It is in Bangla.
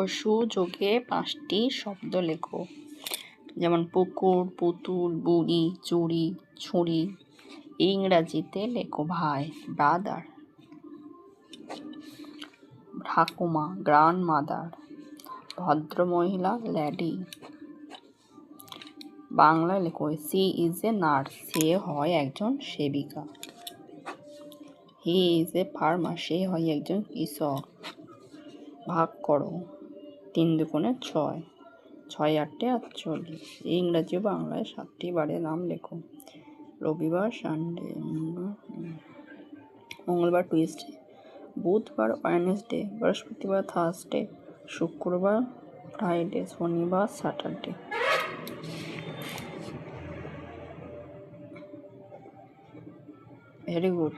সুযোগে 5টি শব্দ লেখো। যেমন পুকুর, পুতুল, বুড়ি, চুড়ি, ছুরি। ইংরাজিতে লেখো ভাই, ব্রাদার। ঠাকুমা, গ্র্যান্ডমাদার। ভদ্রমহিলা, লেডি। বাংলায় লেখো সি ইজ এ নার্স, সে হয় একজন সেবিকা। হি ইজ এ ফার্মার, সে হয় একজন কৃষক। ভাগ করো, 3 দুগুণে 6, 6 8 48। ইংরাজি ও বাংলায় 7টি বারের নাম লেখো। রবিবার, সানডে। মঙ্গলবার টুইসডে, বুধবার ওয়েডনেসডে, বৃহস্পতিবার থার্সডে, শুক্রবার ফ্রাইডে, শনিবার স্যাটারডে। Very good.